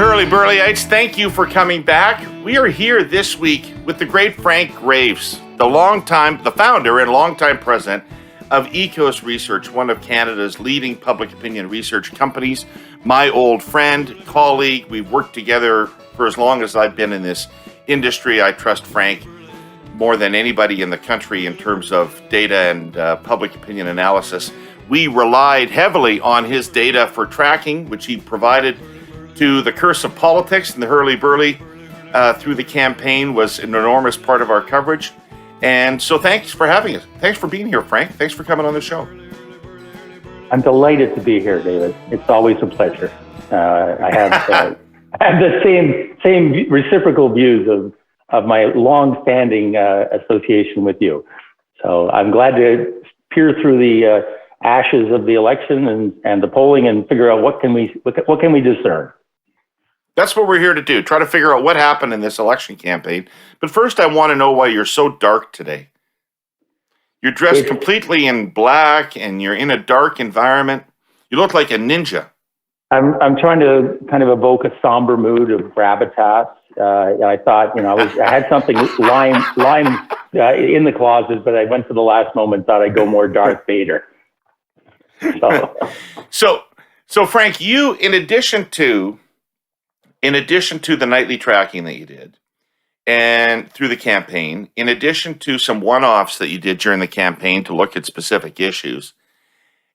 Herle Burlyites, thank you for coming back. We are here this week with the great Frank Graves, the founder and longtime president of Ekos Research, one of Canada's leading public opinion research companies. My old friend, colleague, we've worked together for as long as I've been in this industry. I trust Frank more than anybody in the country in terms of data and public opinion analysis. We relied heavily on his data for tracking, which he provided to the Curse of Politics, and the Herle Burly through the campaign was an enormous part of our coverage. And so thanks for having us. Thanks for being here, Frank. Thanks for coming on the show. I'm delighted to be here, David. It's always a pleasure. I have the same reciprocal views of my long-standing association with you. So I'm glad to peer through the ashes of the election and the polling and figure out what can we discern. That's what we're here to do, try to figure out what happened in this election campaign. But first, I want to know why you're so dark today. You're dressed completely in black, and you're in a dark environment. You look like a ninja. I'm trying to kind of evoke a somber mood of gravitas. I thought, I had something lying in the closet, but I went to the last moment, thought I'd go more Darth Vader. So Frank, you, in addition to the nightly tracking that you did and through the campaign, in addition to some one-offs that you did during the campaign to look at specific issues,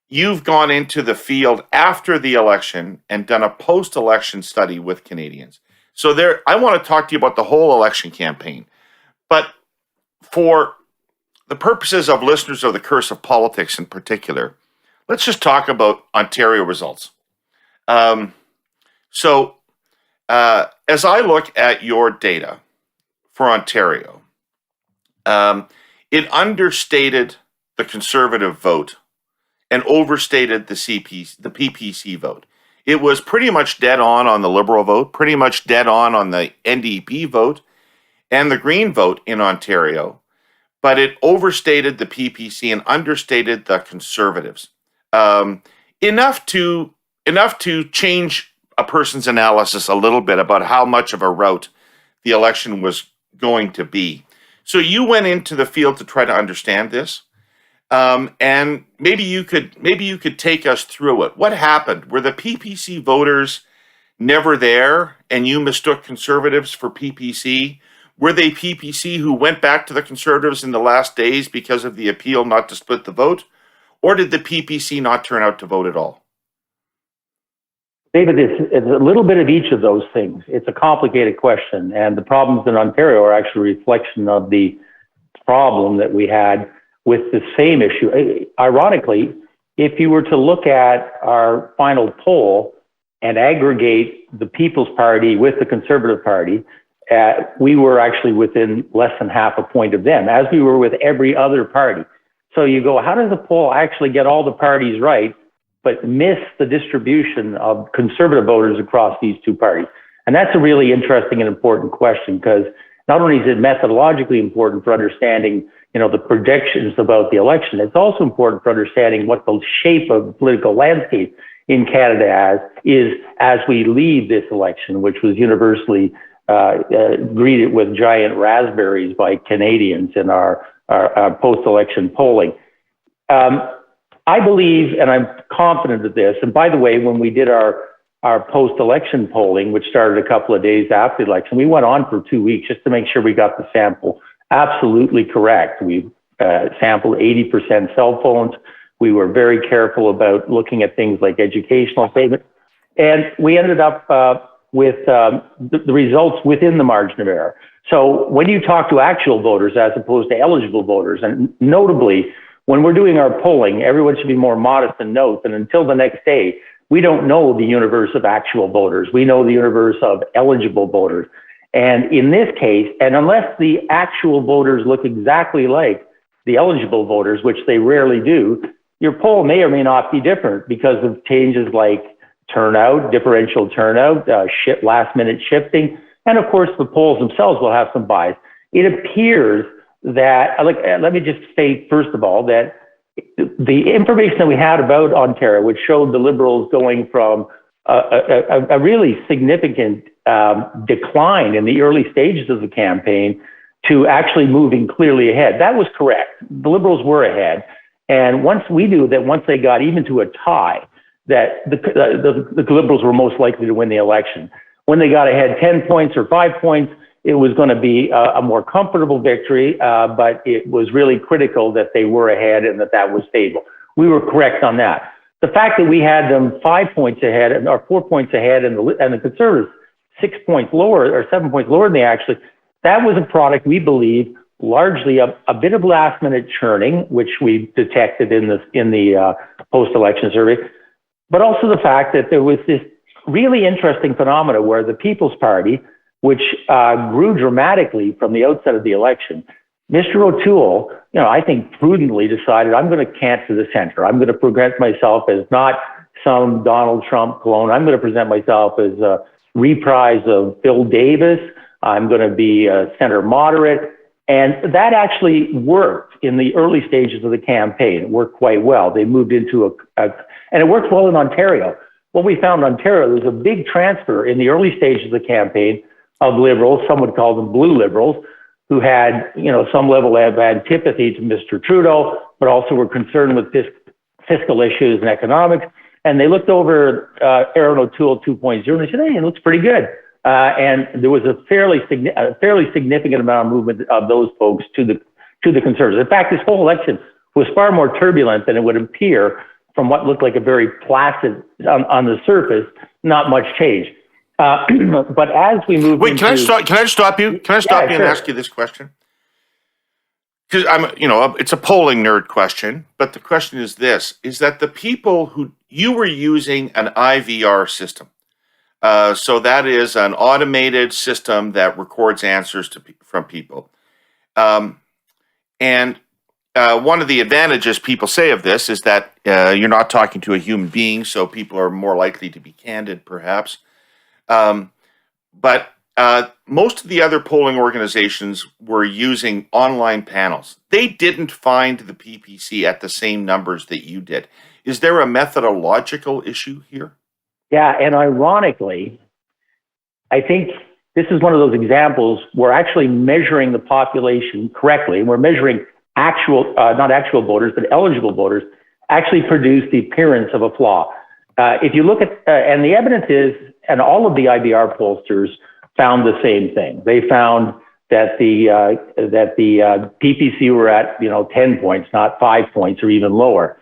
you've gone into the field after the election and done a post-election study with Canadians. So I want to talk to you about the whole election campaign. But for the purposes of listeners of the Curse of Politics in particular, let's just talk about Ontario results. As I look at your data for Ontario, it understated the Conservative vote and overstated the PPC vote. It was pretty much dead on the Liberal vote, pretty much dead on the NDP vote and the Green vote in Ontario, but it overstated the PPC and understated the Conservatives. Enough to change a person's analysis a little bit about how much of a rout the election was going to be. So you went into the field to try to understand this, and maybe you could take us through it. What happened? Were the PPC voters never there, and you mistook Conservatives for PPC? Were they PPC who went back to the Conservatives in the last days because of the appeal not to split the vote? Or did the PPC not turn out to vote at all? David, it's a little bit of each of those things. It's a complicated question, and the problems in Ontario are actually a reflection of the problem that we had with the same issue. Ironically, if you were to look at our final poll and aggregate the People's Party with the Conservative Party, we were actually within less than half a point of them, as we were with every other party. So you go, how does the poll actually get all the parties right, but miss the distribution of Conservative voters across these two parties? And that's a really interesting and important question, because not only is it methodologically important for understanding, the predictions about the election, it's also important for understanding what the shape of the political landscape in Canada is as we leave this election, which was universally greeted with giant raspberries by Canadians in our post-election polling. I believe, and I'm confident of this, and by the way, when we did our post-election polling, which started a couple of days after the election, we went on for 2 weeks just to make sure we got the sample absolutely correct. We sampled 80% cell phones. We were very careful about looking at things like educational statements. And we ended up with the results within the margin of error. So when you talk to actual voters as opposed to eligible voters, and notably, when we're doing our polling, everyone should be more modest and note that until the next day, we don't know the universe of actual voters. We know the universe of eligible voters. And in this case, and unless the actual voters look exactly like the eligible voters, which they rarely do, your poll may or may not be different because of changes like turnout, differential turnout, last minute shifting. And of course, the polls themselves will have some bias. It appears that, let me just say, first of all, that the information that we had about Ontario, which showed the Liberals going from a really significant decline in the early stages of the campaign to actually moving clearly ahead. That was correct. The Liberals were ahead. And once we knew that once they got even to a tie, that the Liberals were most likely to win the election. When they got ahead 10 points or 5 points, it was going to be a more comfortable victory, but it was really critical that they were ahead and that was stable. We were correct on that. The fact that we had them 5 points ahead or 4 points ahead and the Conservatives 6 points lower or 7 points lower than they actually, that was a product, we believe, largely a bit of last minute churning, which we detected in the post-election survey, but also the fact that there was this really interesting phenomena where the People's Party, which grew dramatically from the outset of the election, Mr. O'Toole, I think prudently decided, I'm going to cant to the center. I'm going to present myself as not some Donald Trump clone. I'm going to present myself as a reprise of Phil Davis. I'm going to be a center moderate. And that actually worked in the early stages of the campaign. It worked quite well. They moved into and it worked well in Ontario. What we found in Ontario, there was a big transfer in the early stages of the campaign of Liberals, some would call them blue Liberals, who had, some level of antipathy to Mr. Trudeau, but also were concerned with fiscal issues and economics. And they looked over Erin O'Toole 2.0 and they said, hey, it looks pretty good. And there was a fairly significant amount of movement of those folks to the Conservatives. In fact, this whole election was far more turbulent than it would appear from what looked like a very placid, on the surface, not much change. But as we move Wait, can I just stop you? Can I stop you and ask you this question? Because it's a polling nerd question, but the question is this, is that the people who, you were using an IVR system. So that is an automated system that records answers from people. And one of the advantages people say of this is that you're not talking to a human being, so people are more likely to be candid, perhaps. But most of the other polling organizations were using online panels. They didn't find the PPC at the same numbers that you did. Is there a methodological issue here? Yeah, and ironically, I think this is one of those examples where actually measuring the population correctly, and we're measuring not actual voters, but eligible voters, actually produce the appearance of a flaw. If you look at, and the evidence is, and all of the IBR pollsters found the same thing. They found that the PPC were at 10 points, not 5 points or even lower.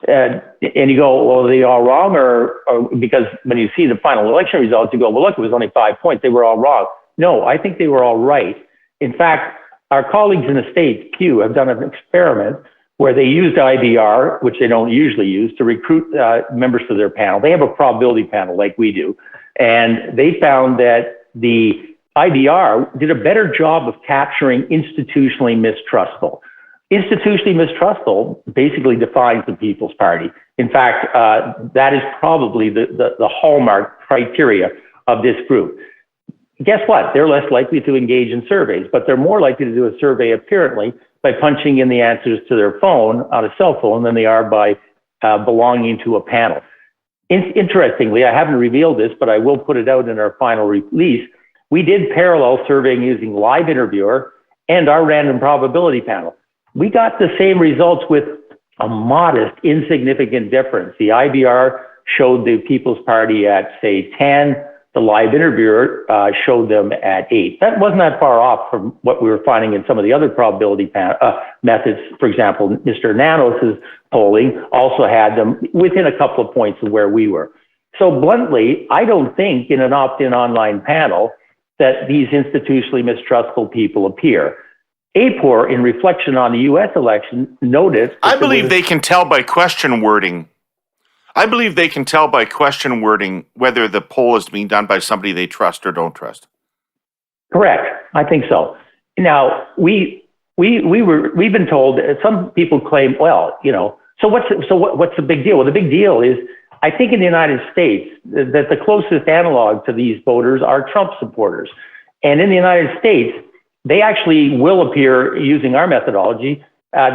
And you go, well, are they all wrong? Or because when you see the final election results, you go, well, look, it was only 5 points. They were all wrong. No, I think they were all right. In fact, our colleagues in the States, Pew, have done an experiment where they used IBR, which they don't usually use, to recruit members to their panel. They have a probability panel like we do. And they found that the IBR did a better job of capturing institutionally mistrustful. Institutionally mistrustful basically defines the People's Party. In fact, that is probably the hallmark criteria of this group. Guess what? They're less likely to engage in surveys, but they're more likely to do a survey apparently by punching in the answers to their phone on a cell phone than they are by belonging to a panel. Interestingly, I haven't revealed this, but I will put it out in our final release. We did parallel surveying using Live Interviewer and our random probability panel. We got the same results with a modest, insignificant difference. The IBR showed the People's Party at, say, 10. The Live Interviewer showed them at 8. That wasn't that far off from what we were finding in some of the other probability methods. For example, Mr. Nanos' polling also had them within a couple of points of where we were. So bluntly, I don't think in an opt-in online panel that these institutionally mistrustful people appear. APOR, in reflection on the U.S. election, noticed... I believe they can tell by question wording. I believe they can tell by question wording whether the poll is being done by somebody they trust or don't trust. Correct. I think so. Now, we've been told, some people claim, well, so what's the big deal? Well, the big deal is, I think in the United States, that the closest analog to these voters are Trump supporters. And in the United States, they actually will appear, using our methodology,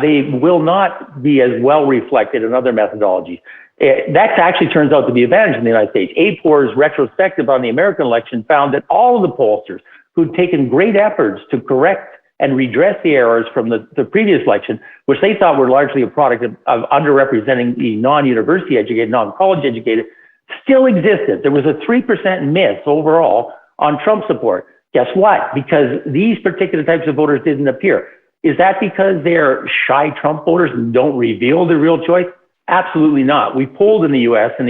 They will not be as well reflected in other methodologies. That actually turns out to be an advantage in the United States. APOR's retrospective on the American election found that all of the pollsters who'd taken great efforts to correct and redress the errors from the previous election, which they thought were largely a product of underrepresenting the non-university educated, non-college educated, still existed. There was a 3% miss overall on Trump support. Guess what? Because these particular types of voters didn't appear. Is that because they're shy Trump voters and don't reveal their real choice? Absolutely not. We polled in the U.S. in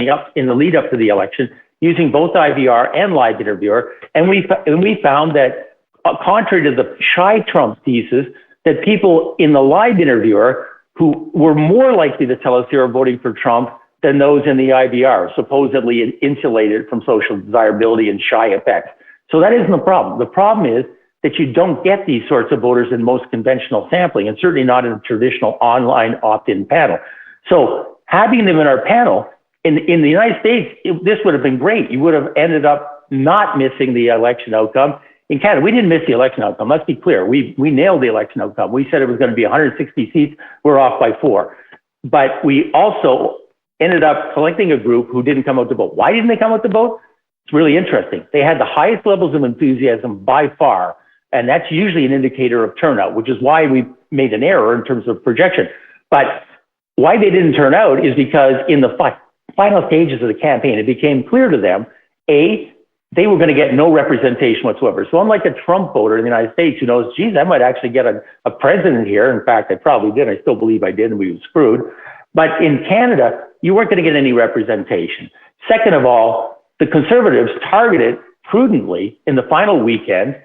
the lead up to the election using both IVR and live interviewer, and we found that, contrary to the shy Trump thesis, that people in the live interviewer who were more likely to tell us they were voting for Trump than those in the IVR, supposedly insulated from social desirability and shy effects. So that isn't the problem. The problem is that you don't get these sorts of voters in most conventional sampling, and certainly not in a traditional online opt-in panel. So having them in our panel, in the United States, this would have been great. You would have ended up not missing the election outcome. In Canada, we didn't miss the election outcome. Let's be clear. We nailed the election outcome. We said it was going to be 160 seats. We're off by 4. But we also ended up collecting a group who didn't come out to vote. Why didn't they come out to vote? It's really interesting. They had the highest levels of enthusiasm by far, and that's usually an indicator of turnout, which is why we made an error in terms of projection. But why they didn't turn out is because in the final stages of the campaign, it became clear to them, A, they were going to get no representation whatsoever. So unlike a Trump voter in the United States who knows, geez, I might actually get a president here. In fact, I probably did. I still believe I did, and we were screwed. But in Canada, you weren't going to get any representation. Second of all, the Conservatives targeted prudently in the final weekend.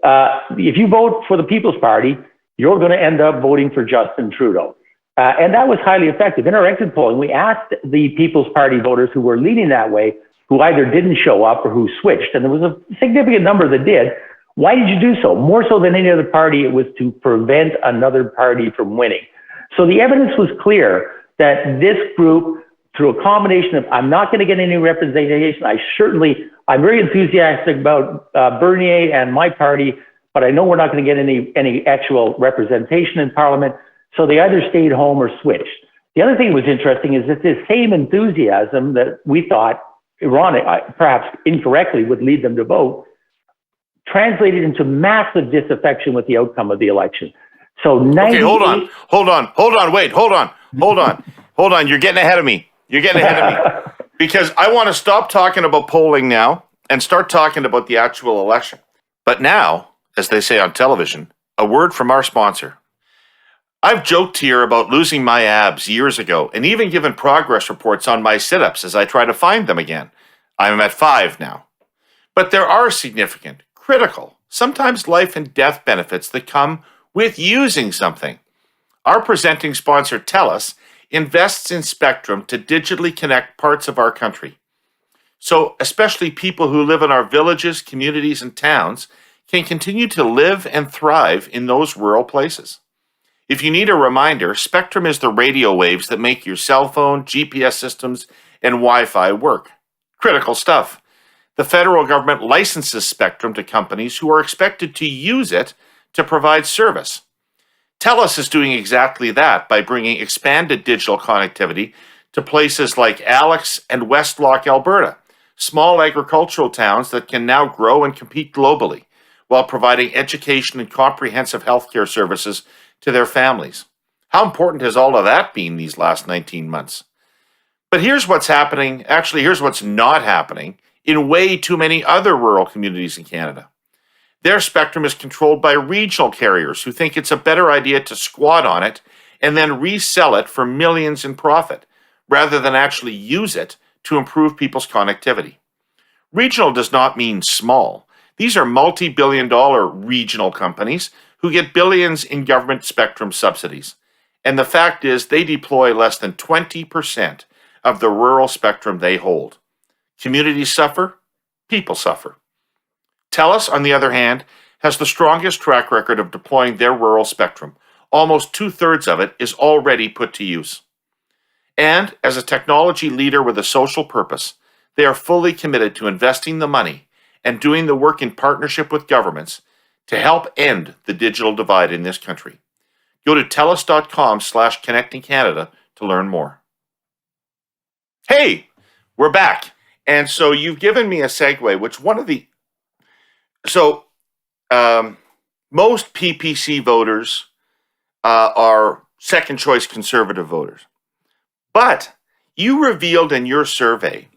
If you vote for the People's Party, you're going to end up voting for Justin Trudeau. And that was highly effective. In our exit polling, we asked the People's Party voters who were leaning that way, who either didn't show up or who switched, and there was a significant number that did, why did you do so? More so than any other party, it was to prevent another party from winning. So the evidence was clear that this group, through a combination of, I'm not going to get any representation, I'm very enthusiastic about Bernier and my party, but I know we're not going to get any actual representation in Parliament, so they either stayed home or switched. The other thing that was interesting is that this same enthusiasm that we thought, ironic, perhaps incorrectly, would lead them to vote, translated into massive disaffection with the outcome of the election. So 98... Okay, hold on. You're getting ahead of me. Because I want to stop talking about polling now and start talking about the actual election. But now, as they say on television, a word from our sponsor. I've joked here about losing my abs years ago and even given progress reports on my sit-ups as I try to find them again. I'm at 5 now. But there are significant, critical, sometimes life and death benefits that come with using something. Our presenting sponsor, TELUS, invests in spectrum to digitally connect parts of our country. So especially people who live in our villages, communities, and towns can continue to live and thrive in those rural places. If you need a reminder, spectrum is the radio waves that make your cell phone, GPS systems, and Wi-Fi work. Critical stuff. The federal government licenses spectrum to companies who are expected to use it to provide service. TELUS is doing exactly that by bringing expanded digital connectivity to places like Alex and Westlock, Alberta, small agricultural towns that can now grow and compete globally, while providing education and comprehensive healthcare services to their families. How important has all of that been these last 19 months? But here's what's happening, here's what's not happening in way too many other rural communities in Canada. Their spectrum is controlled by regional carriers who think it's a better idea to squat on it and then resell it for millions in profit, rather than actually use it to improve people's connectivity. Regional does not mean small. These are multi-billion-dollar regional companies who get billions in government spectrum subsidies. And the fact is they deploy less than 20% of the rural spectrum they hold. Communities suffer, people suffer. TELUS, on the other hand, has the strongest track record of deploying their rural spectrum. Almost 2/3 of it is already put to use. And as a technology leader with a social purpose, they are fully committed to investing the money and doing the work in partnership with governments to help end the digital divide in this country. Go to telus.com/connectingcanada to learn more. Hey, we're back. And so you've given me a segue, most PPC voters are second choice conservative voters. But you revealed in your survey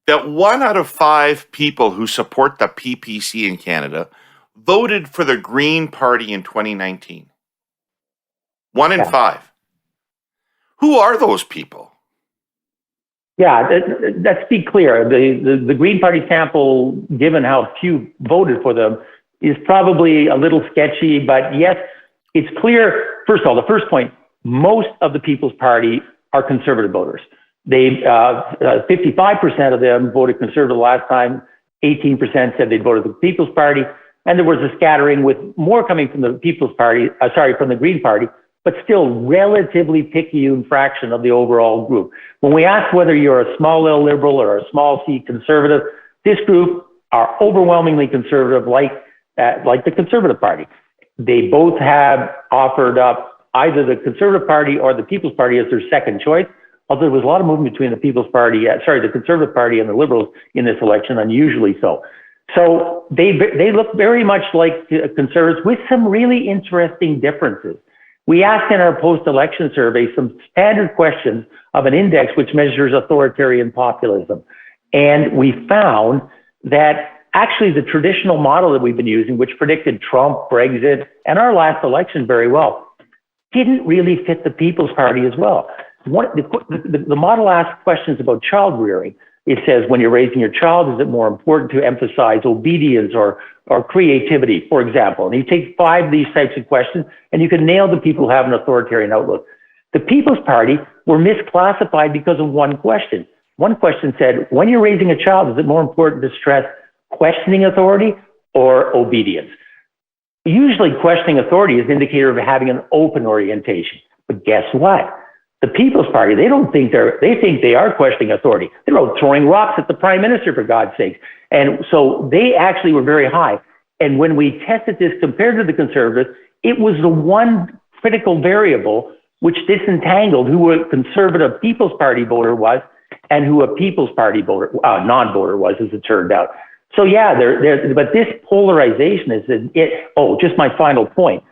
that 1 out of 5 people who support the PPC in Canada voted for the Green Party in 2019. 1 in 5. Who are those people? Yeah, let's be clear. The Green Party sample, given how few voted for them, is probably a little sketchy, but yes, it's clear. First of all, the first point, most of the People's Party are conservative voters. 55% of them voted conservative last time, 18% said they'd voted for the People's Party, and there was a scattering with more coming from the People's Party, from the Green Party, but still relatively picayune fraction of the overall group. When we ask whether you're a small L liberal or a small C conservative, this group are overwhelmingly conservative, like the Conservative Party. They both have offered up either the Conservative Party or the People's Party as their second choice, although there was a lot of movement between the the Conservative Party and the Liberals in this election, unusually so. So they look very much like conservatives with some really interesting differences. We asked in our post-election survey some standard questions of an index which measures authoritarian populism. And we found that actually the traditional model that we've been using, which predicted Trump, Brexit, and our last election very well, didn't really fit the People's Party as well. The model asks questions about child rearing. It says, when you're raising your child, is it more important to emphasize obedience or creativity, for example? And you take 5 of these types of questions, and you can nail the people who have an authoritarian outlook. The People's Party were misclassified because of one question. One question said, when you're raising a child, is it more important to stress questioning authority or obedience? Usually questioning authority is an indicator of having an open orientation. But guess what? The People's Party, they think they are questioning authority. They're throwing rocks at the Prime Minister, for God's sake. And so they actually were very high. And when we tested this compared to the Conservatives, it was the one critical variable which disentangled who a conservative People's Party voter was and who a People's Party voter, non-voter was, as it turned out. So yeah, but this polarization is just my final point.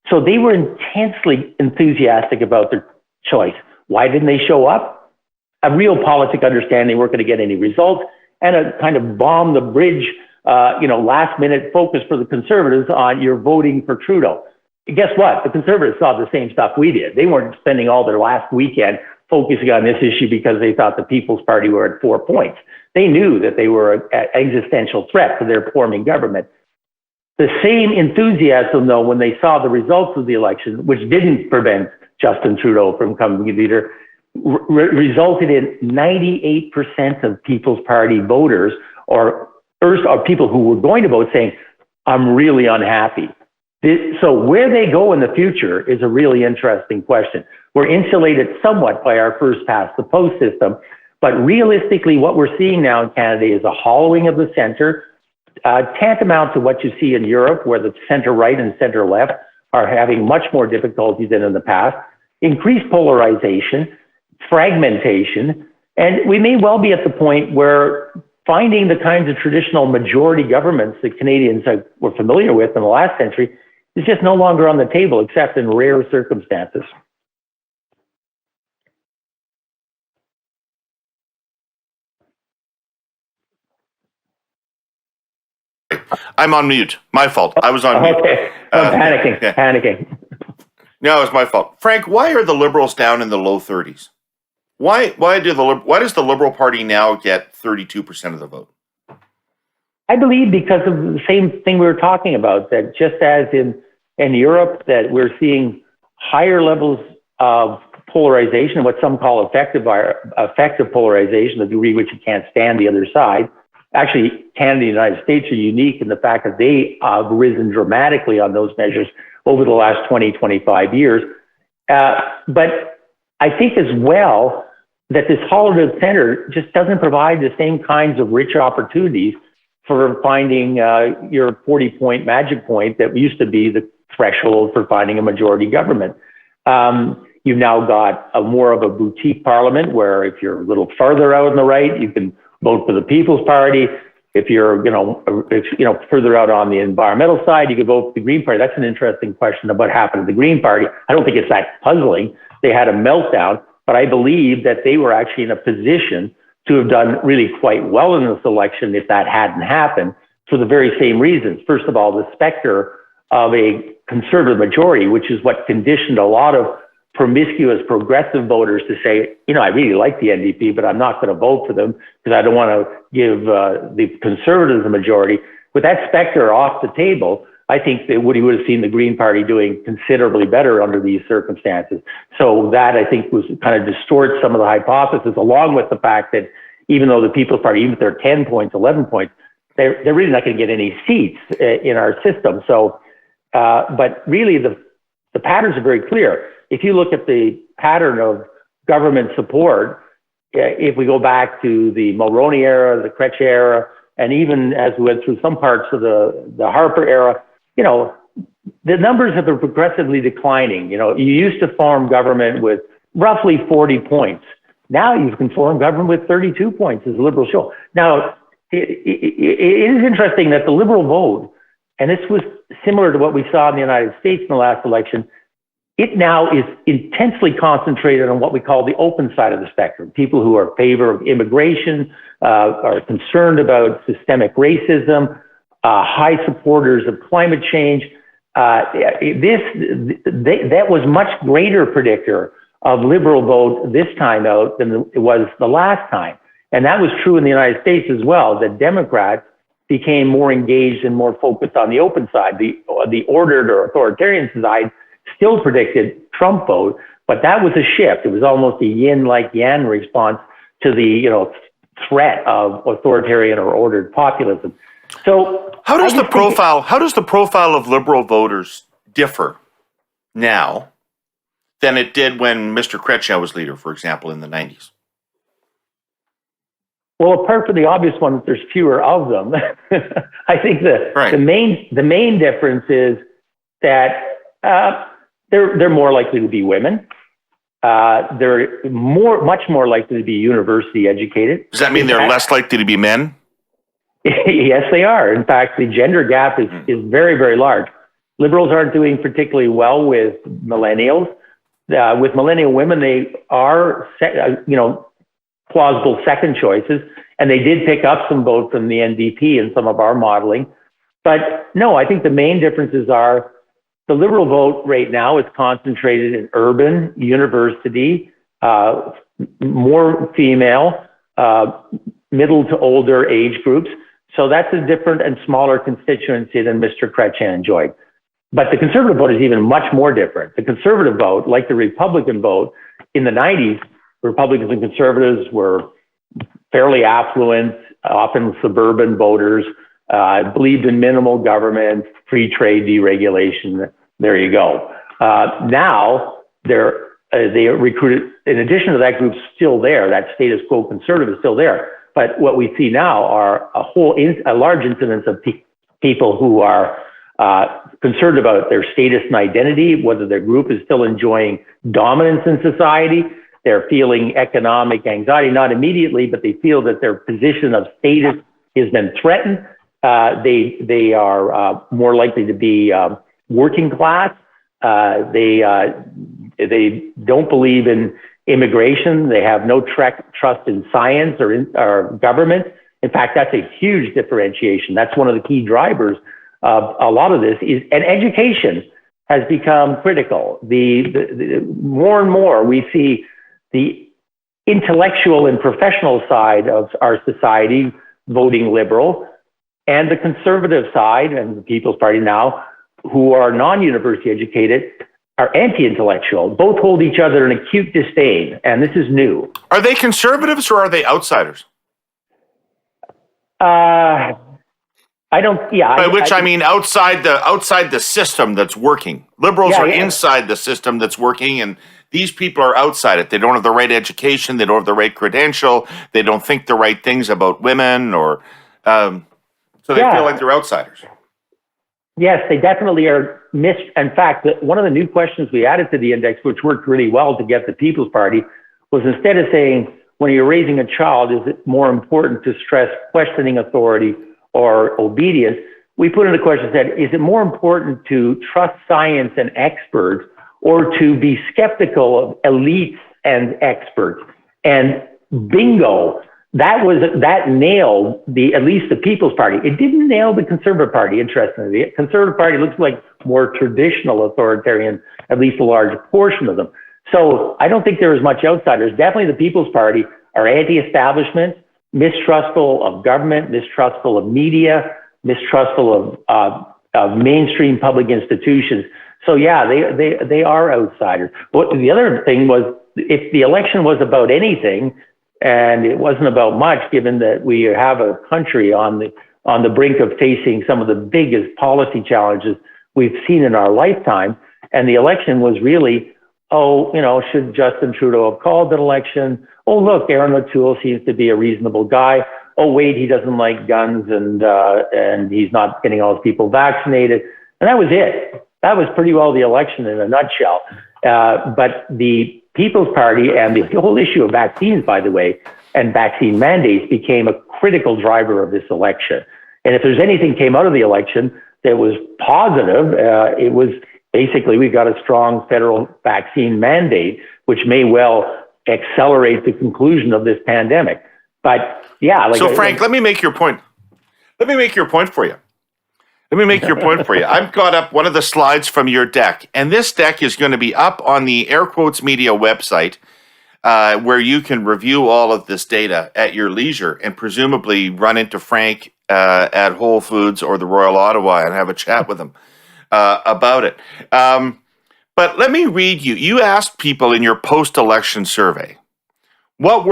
So they were intensely enthusiastic about their choice. Why didn't they show up? A realpolitik understanding they weren't going to get any results, and a kind of bomb the bridge, last minute focus for the Conservatives on you're voting for Trudeau. And guess what? The Conservatives saw the same stuff we did. They weren't spending all their last weekend focusing on this issue because they thought the People's Party were at 4 points. They knew that they were an existential threat to their forming government. The same enthusiasm, though, when they saw the results of the election, which didn't prevent Justin Trudeau from becoming leader, resulted in 98% of People's Party voters or people who were going to vote saying, I'm really unhappy. So where they go in the future is a really interesting question. We're insulated somewhat by our first past the post system, but realistically, what we're seeing now in Canada is a hollowing of the center, tantamount to what you see in Europe, where the center right and center left are having much more difficulty than in the past, increased polarization, fragmentation, and we may well be at the point where finding the kinds of traditional majority governments that Canadians were familiar with in the last century is just no longer on the table, except in rare circumstances. I'm on mute. My fault. I was on mute. Okay. I'm panicking. No, it's my fault. Frank, why are the Liberals down in the low 30s? Why does the Liberal Party now get 32% of the vote? I believe because of the same thing we were talking about, that just as in Europe, that we're seeing higher levels of polarization, what some call effective polarization, the degree which you can't stand the other side. Actually, Canada and the United States are unique in the fact that they have risen dramatically on those measures over the last 20, 25 years. But I think as well that this hollowed center just doesn't provide the same kinds of rich opportunities for finding your 40-point magic point that used to be the threshold for finding a majority government. You've now got more of a boutique parliament where if you're a little farther out on the right, you can vote for the People's Party. If you're, further out on the environmental side, you can vote for the Green Party. That's an interesting question about what happened to the Green Party. I don't think it's that puzzling. They had a meltdown, but I believe that they were actually in a position to have done really quite well in this election if that hadn't happened, for the very same reasons. First of all, the specter of a conservative majority, which is what conditioned a lot of promiscuous progressive voters to say, I really like the NDP, but I'm not going to vote for them because I don't want to give the conservatives a majority. With that specter off the table, I think that we would have seen the Green Party doing considerably better under these circumstances. So that, I think, was kind of distorts some of the hypothesis, along with the fact that even though the People's Party, even if they're 10 points, 11 points, they're really not going to get any seats in our system. So, but really the patterns are very clear. If you look at the pattern of government support, if we go back to the Mulroney era, the Chrétien era, and even as we went through some parts of the Harper era, the numbers have been progressively declining. You used to form government with roughly 40 points. Now you can form government with 32 points, as the Liberals show. Now, it is interesting that the Liberal vote, and this was similar to what we saw in the United States in the last election, it now is intensely concentrated on what we call the open side of the spectrum. People who are in favor of immigration, are concerned about systemic racism, high supporters of climate change. That was much greater predictor of Liberal vote this time out than it was the last time. And that was true in the United States as well. The Democrats became more engaged and more focused on the open side. The ordered or authoritarian side still predicted Trump vote, but that was a shift. It was almost a yin like yang response to the threat of authoritarian or ordered populism. So how does the profile of Liberal voters differ now than it did when Mr. Chrétien was leader, for example, in the 90s? Well, apart from the obvious one that there's fewer of them, I think the main difference is that they're more likely to be women. They're much more likely to be university educated. Does that mean they're less likely to be men? Yes, they are. In fact, the gender gap is very, very large. Liberals aren't doing particularly well with millennials. With millennial women, they are, plausible second choices, and they did pick up some votes from the NDP in some of our modeling. But no, I think the main differences are the Liberal vote right now is concentrated in urban, university, more female, middle to older age groups. So that's a different and smaller constituency than Mr. Chrétien enjoyed. But the Conservative vote is even much more different. The Conservative vote, like the Republican vote, in the 90s, Republicans and Conservatives were fairly affluent, often suburban voters, believed in minimal government, free trade deregulation. There you go. Now they recruited, in addition to that group still there, that status quo conservative is still there. But what we see now are a large incidence of people who are concerned about their status and identity, whether their group is still enjoying dominance in society. They're feeling economic anxiety, not immediately, but they feel that their position of status has been threatened. They are more likely to be working class. They don't believe in immigration. They have no trust in science or government. In fact, that's a huge differentiation. That's one of the key drivers of a lot of this and education has become critical. The more and more we see the intellectual and professional side of our society voting Liberal, and the conservative side and the People's Party now, who are non-university educated, are anti-intellectual. Both hold each other in acute disdain, and this is new. Are they conservatives or are they outsiders? I don't. Yeah. By which I mean outside the system that's working. Liberals are inside the system that's working, and these people are outside it. They don't have the right education. They don't have the right credential. They don't think the right things about women, or so they feel like they're outsiders. Yes, they definitely are missed. In fact, one of the new questions we added to the index, which worked really well to get the People's Party, was instead of saying, when you're raising a child, is it more important to stress questioning authority or obedience? We put in a question that said, is it more important to trust science and experts or to be skeptical of elites and experts? And bingo, that nailed at least the People's Party. It didn't nail the Conservative Party, interestingly. The Conservative Party looks like more traditional authoritarian, at least a large portion of them. So I don't think there is much outsiders. Definitely the People's Party are anti-establishment, mistrustful of government, mistrustful of media, mistrustful of mainstream public institutions. So yeah, they are outsiders. But the other thing was, if the election was about anything, and it wasn't about much, given that we have a country on the brink of facing some of the biggest policy challenges we've seen in our lifetime, and the election was really, should Justin Trudeau have called an election? Oh, look, Aaron O'Toole seems to be a reasonable guy. Oh, wait, he doesn't like guns and he's not getting all his people vaccinated. And that was it. That was pretty well the election in a nutshell. But the People's Party and the whole issue of vaccines, by the way, and vaccine mandates became a critical driver of this election. And if there's anything came out of the election that was positive, it was basically we've got a strong federal vaccine mandate, which may well accelerate the conclusion of this pandemic. But yeah. So Frank, let me make your point. Let me make your point for you. I've got up one of the slides from your deck, and this deck is going to be up on the Air Quotes Media website, where you can review all of this data at your leisure and presumably run into Frank at Whole Foods or the Royal Ottawa and have a chat with him about it. But let me read you. You asked people in your post-election survey, what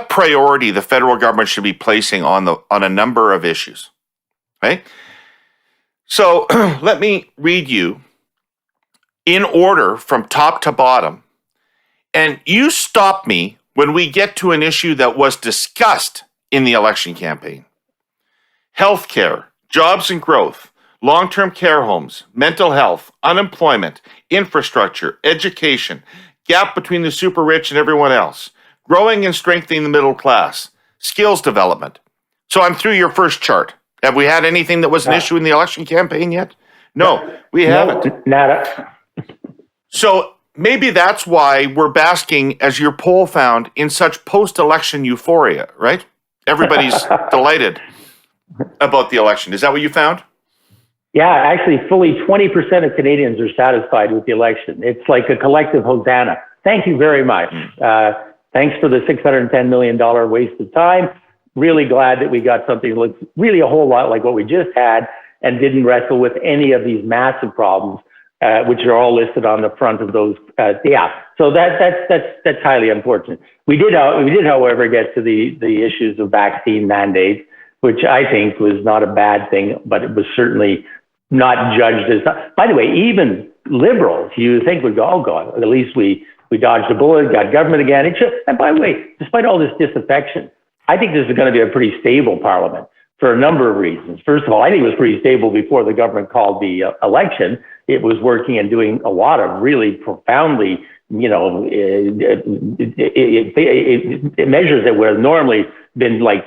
priority the federal government should be placing on a number of issues. Right? So let me read you in order from top to bottom. And you stop me when we get to an issue that was discussed in the election campaign. Healthcare, jobs and growth, long-term care homes, mental health, unemployment, infrastructure, education, gap between the super rich and everyone else, growing and strengthening the middle class, skills development. So I'm through your first chart. Have we had anything that was an issue in the election campaign yet? No, we haven't. Nada. So maybe that's why we're basking, as your poll found, in such post-election euphoria, right? Everybody's delighted about the election. Is that what you found? Yeah, actually, fully 20% of Canadians are satisfied with the election. It's like a collective hosanna. Thank you very much. Thanks for the $610 million waste of time. Really glad that we got something that looks really a whole lot like what we just had and didn't wrestle with any of these massive problems, which are all listed on the front of those. So that's highly unfortunate. We did, however, get to the issues of vaccine mandates, which I think was not a bad thing, but it was certainly not judged as. By the way, even liberals, you think would go, oh God, at least we dodged a bullet, got government again. And by the way, despite all this disaffection, I think this is going to be a pretty stable parliament for a number of reasons. First of all, I think it was pretty stable before the government called the election. It was working and doing a lot of really profoundly, measures that would have normally been like,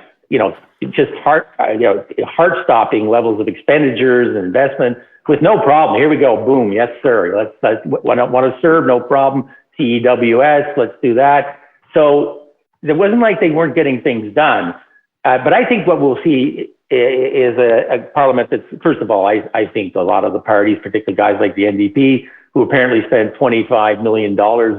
just heart-stopping levels of expenditures and investment with no problem. Here we go. Boom. Yes, sir. Let's want to serve. No problem. CEWS. Let's do that. So it wasn't like they weren't getting things done. But I think what we'll see is a parliament that's, first of all, I think a lot of the parties, particularly guys like the NDP, who apparently spent $25 million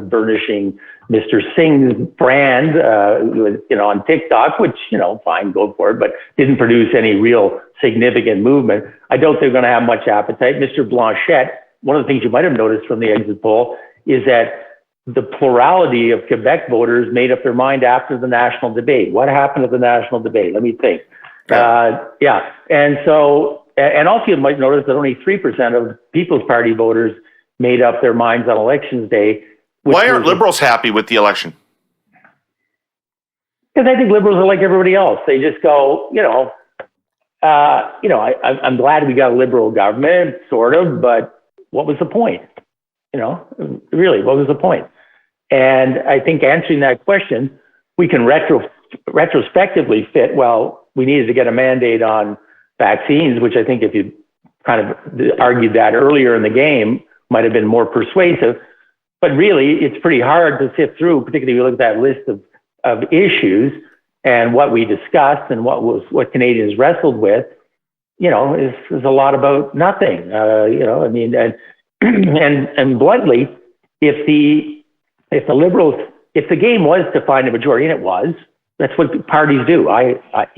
burnishing Mr. Singh's brand, on TikTok, which, fine, go for it, but didn't produce any real significant movement. I don't think they're going to have much appetite. Mr. Blanchette, one of the things you might have noticed from the exit poll is that the plurality of Quebec voters made up their mind after the national debate. What happened at the national debate? Let me think. And so, and also you might notice that only 3% of People's Party voters made up their minds on elections day. Why aren't liberals happy with the election? Because I think liberals are like everybody else. They just go, I'm glad we got a Liberal government, sort of, but what was the point? Really, what was the point? And I think answering that question, we can retrospectively fit, well, we needed to get a mandate on vaccines, which I think if you kind of argued that earlier in the game, might have been more persuasive. But really, it's pretty hard to sift through, particularly if you look at that list of issues and what we discussed and what Canadians wrestled with, is a lot about nothing. And bluntly, if the Liberals, if the game was to find a majority, and it was, that's what parties do.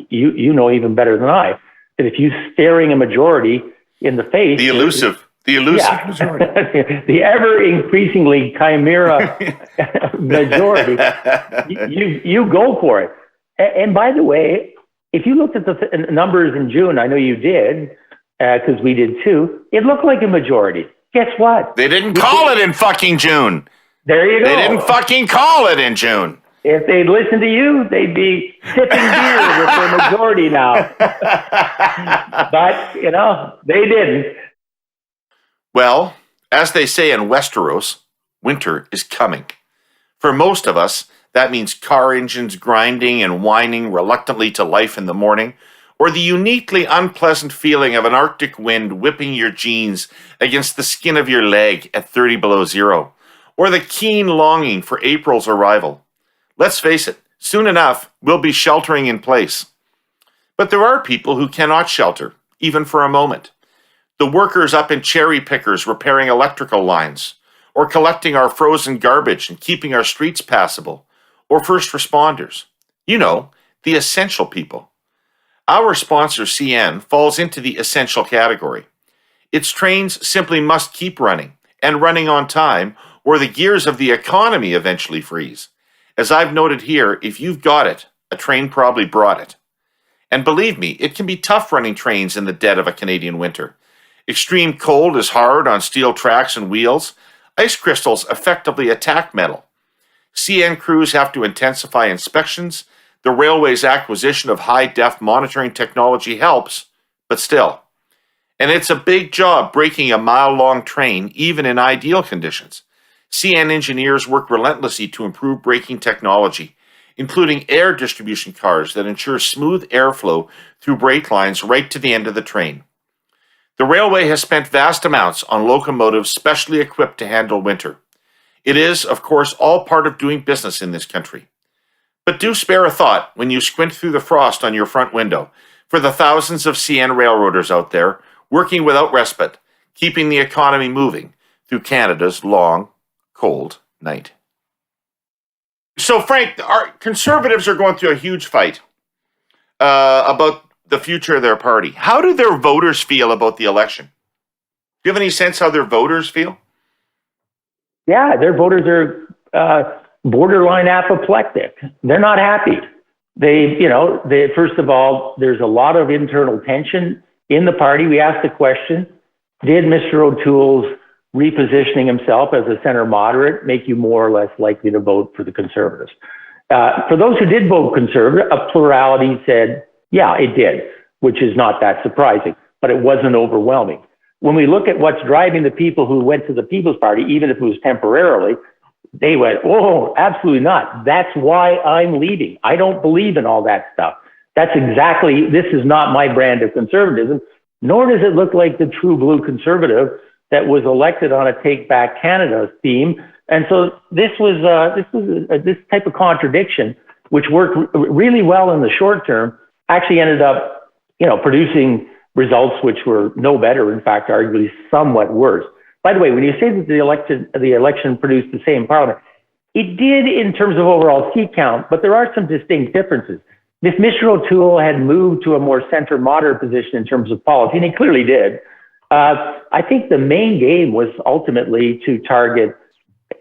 You know even better than I, that if you staring a majority in the face, the elusive majority, the ever increasingly chimera majority, you go for it. And by the way, if you looked at the numbers in June, I know you did, because we did too, it looked like a majority. Guess what? They didn't call it in fucking June. There you go. They didn't fucking call it in June. If they'd listened to you, they'd be sipping beer with their majority now. But, they didn't. Well, as they say in Westeros, winter is coming. For most of us, that means car engines grinding and whining reluctantly to life in the morning, or the uniquely unpleasant feeling of an Arctic wind whipping your jeans against the skin of your leg at 30 below zero, or the keen longing for April's arrival. Let's face it, soon enough, we'll be sheltering in place. But there are people who cannot shelter, even for a moment. The workers up in cherry pickers repairing electrical lines, or collecting our frozen garbage and keeping our streets passable, or first responders. The essential people. Our sponsor, CN, falls into the essential category. Its trains simply must keep running, and running on time, or the gears of the economy eventually freeze. As I've noted here, if you've got it, a train probably brought it. And believe me, it can be tough running trains in the dead of a Canadian winter. Extreme cold is hard on steel tracks and wheels. Ice crystals effectively attack metal. CN crews have to intensify inspections. The railway's acquisition of high-def monitoring technology helps, but still. And it's a big job breaking a mile-long train, even in ideal conditions. CN engineers work relentlessly to improve braking technology, including air distribution cars that ensure smooth airflow through brake lines right to the end of the train. The railway has spent vast amounts on locomotives specially equipped to handle winter. It is, of course, all part of doing business in this country. But do spare a thought when you squint through the frost on your front window for the thousands of CN railroaders out there working without respite, keeping the economy moving through Canada's long, cold night. So, Frank, our Conservatives are going through a huge fight about the future of their party. How do their voters feel about the election? Do you have any sense how their voters feel? Yeah, their voters are borderline apoplectic. They're not happy. They first of all, there's a lot of internal tension in the party. We asked the question, did Mr. O'Toole's repositioning himself as a center moderate make you more or less likely to vote for the Conservatives? For those who did vote Conservative, a plurality said, yeah, it did, which is not that surprising, but it wasn't overwhelming. When we look at what's driving the people who went to the People's Party, even if it was temporarily, they went, oh, absolutely not. That's why I'm leaving. I don't believe in all that stuff. This is not my brand of conservatism, nor does it look like the true blue conservative that was elected on a Take Back Canada theme. And so this type of contradiction, which worked really well in the short term, actually ended up, producing results which were no better, in fact, arguably somewhat worse. By the way, when you say that the election produced the same parliament, it did in terms of overall seat count, but there are some distinct differences. If Mr. O'Toole had moved to a more center-moderate position in terms of policy, and he clearly did, I think the main game was ultimately to target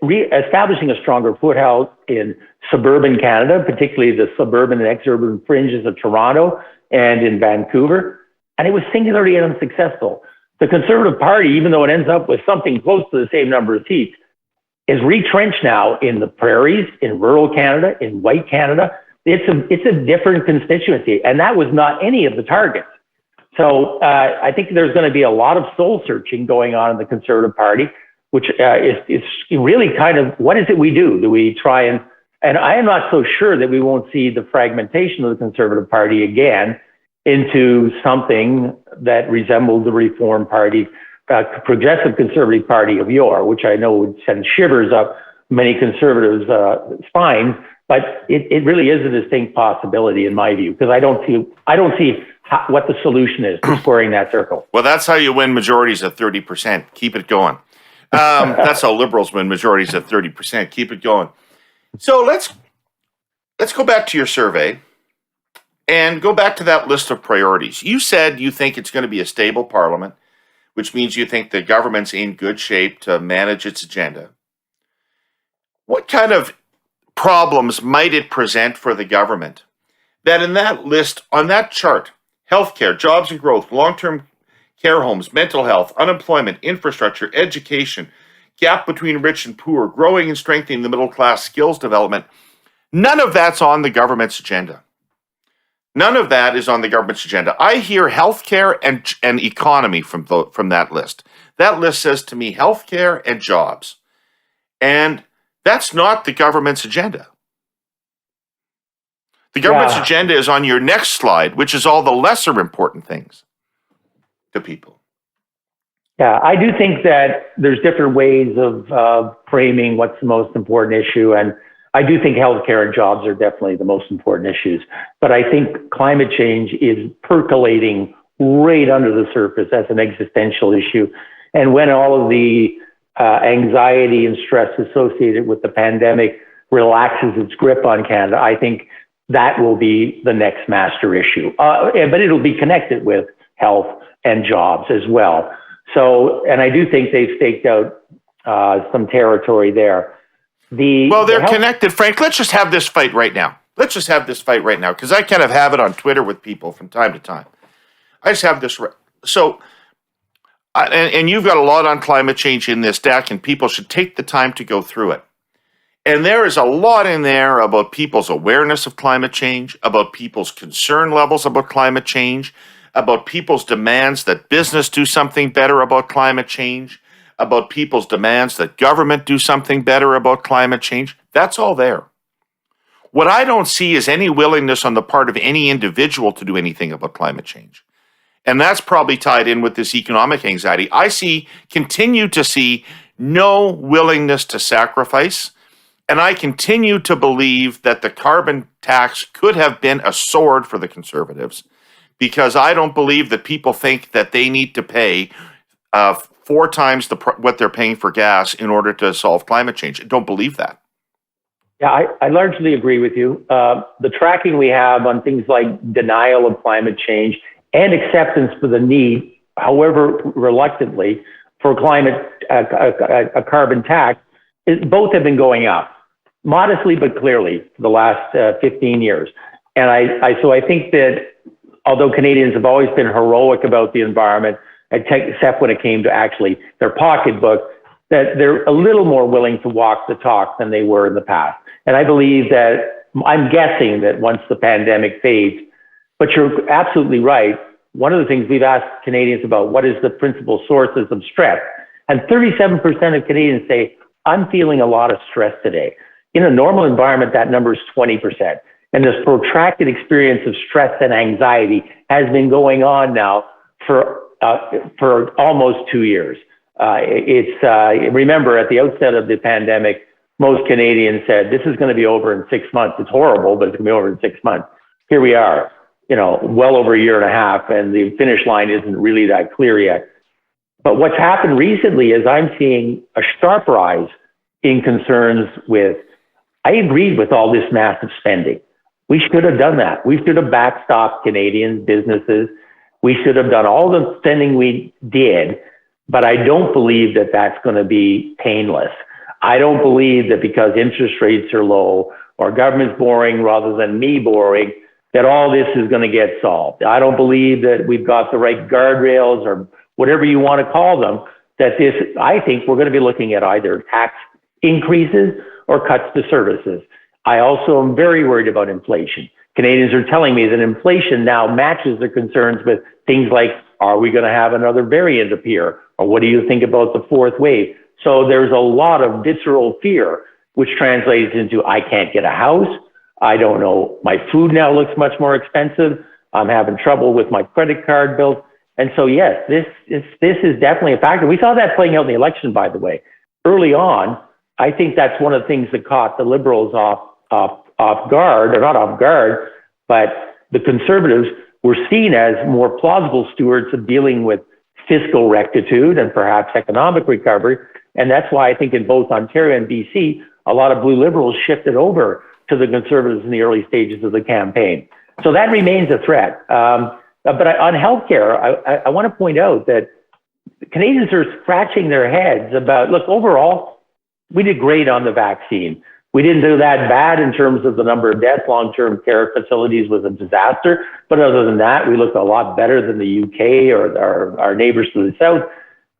establishing a stronger foothold in suburban Canada, particularly the suburban and exurban fringes of Toronto and in Vancouver. And it was singularly unsuccessful. The Conservative Party, even though it ends up with something close to the same number of seats, is retrenched now in the prairies, in rural Canada, in white Canada. It's a different constituency. And that was not any of the targets. So I think there's going to be a lot of soul searching going on in the Conservative Party, which is really kind of, what is it we do? Do we try and I am not so sure that we won't see the fragmentation of the Conservative Party again into something that resembles the Reform Party, Progressive Conservative Party of yore, which I know would send shivers up many conservatives' spines, but it really is a distinct possibility in my view, because I don't see what the solution is to squaring that circle. Well, that's how you win majorities at 30%. Keep it going. That's how Liberals win majorities at 30%. Keep it going. So let's go back to your survey and go back to that list of priorities. You said you think it's going to be a stable parliament, which means you think the government's in good shape to manage its agenda. What kind of problems might it present for the government that in that list, on that chart, healthcare, jobs and growth, long-term care homes, mental health, unemployment, infrastructure, education, gap between rich and poor, growing and strengthening the middle class, skills development, none of that's on the government's agenda. None of that is on the government's agenda. I hear healthcare and economy from that list. That list says to me healthcare and jobs. And that's not the government's agenda. The government's agenda is on your next slide, which is all the lesser important things to people. Yeah, I do think that there's different ways of framing what's the most important issue. And I do think healthcare and jobs are definitely the most important issues. But I think climate change is percolating right under the surface as an existential issue. And when all of the anxiety and stress associated with the pandemic relaxes its grip on Canada, I think that will be the next master issue. But it'll be connected with health and jobs as well. So, and I do think they've staked out some territory there. They're connected, Frank. Let's just have this fight right now. Because I kind of have it on Twitter with people from time to time. I just have this. So, and you've got a lot on climate change in this deck, and people should take the time to go through it. And there is a lot in there about people's awareness of climate change, about people's concern levels about climate change, about people's demands that business do something better about climate change, about people's demands that government do something better about climate change. That's all there. What I don't see is any willingness on the part of any individual to do anything about climate change. And that's probably tied in with this economic anxiety. Continue to see no willingness to sacrifice. And I continue to believe that the carbon tax could have been a sword for the Conservatives, because I don't believe that people think that they need to pay 4 times what they're paying for gas in order to solve climate change. I don't believe that. Yeah, I largely agree with you. The tracking we have on things like denial of climate change and acceptance for the need, however reluctantly, for a carbon tax, both have been going up, modestly but clearly, for the last 15 years. And so I think that although Canadians have always been heroic about the environment, except when it came to actually their pocketbook, that they're a little more willing to walk the talk than they were in the past. And I believe that, I'm guessing that once the pandemic fades, but you're absolutely right. One of the things we've asked Canadians about, what is the principal sources of stress? And 37% of Canadians say, I'm feeling a lot of stress today. In a normal environment, that number is 20%. And this protracted experience of stress and anxiety has been going on now for almost 2 years. Remember, at the outset of the pandemic, most Canadians said, this is going to be over in 6 months. It's horrible, but it's going to be over in 6 months. Here we are, well over a year and a half, and the finish line isn't really that clear yet. But what's happened recently is I'm seeing a sharp rise in concerns with, I agreed with all this massive spending. We should have done that. We should have backstopped Canadian businesses. We should have done all the spending we did, but I don't believe that that's going to be painless. I don't believe that because interest rates are low or government's borrowing rather than me borrowing, that all this is going to get solved. I don't believe that we've got the right guardrails or whatever you want to call them, I think we're going to be looking at either tax increases or cuts to services. I also am very worried about inflation. Canadians are telling me that inflation now matches their concerns with things like, are we going to have another variant appear? Or what do you think about the fourth wave? So there's a lot of visceral fear, which translates into, I can't get a house. I don't know. My food now looks much more expensive. I'm having trouble with my credit card bills. And so, yes, this is definitely a factor. We saw that playing out in the election, by the way. Early on, I think that's one of the things that caught the Liberals off guard, or not off guard, but the Conservatives were seen as more plausible stewards of dealing with fiscal rectitude and perhaps economic recovery. And that's why I think in both Ontario and BC, a lot of blue Liberals shifted over to the Conservatives in the early stages of the campaign. So that remains a threat. But on healthcare, I want to point out that Canadians are scratching their heads about, look, overall, we did great on the vaccine. We didn't do that bad in terms of the number of deaths. Long-term care facilities was a disaster. But other than that, we looked a lot better than the UK or our neighbors to the south.